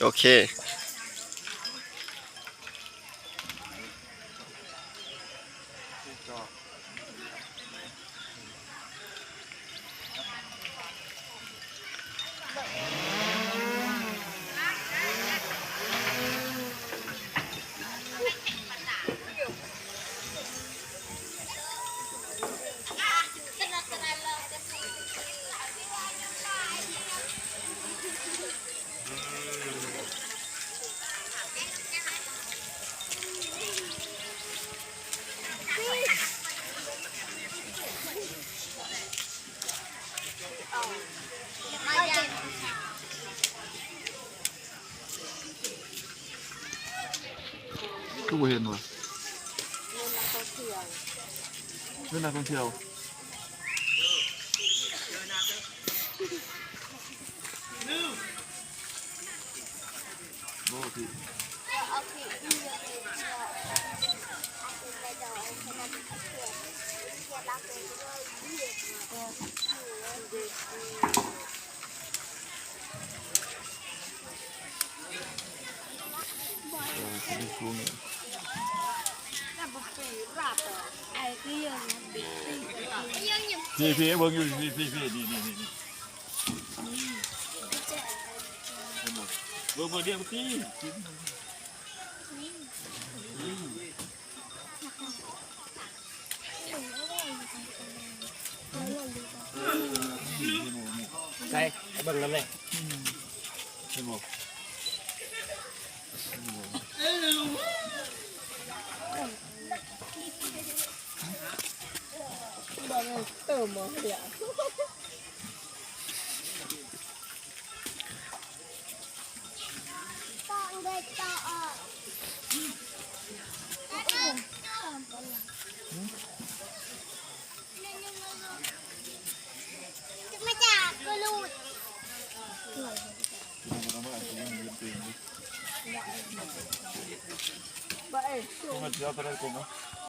โอเคก็บ่เห็นว่ะเรื่องนักท่องเที่ยวโอ้พี่พี่เบิ่งอยู่พี่นี่เบิ่งเดียวพี่ใช่เบิ่งน้ำเลยเห็นบ่เติมมาเดี๋ยวต้องได้ต่อมาจากกรูดมันจะเอาไปได้กงเนาะ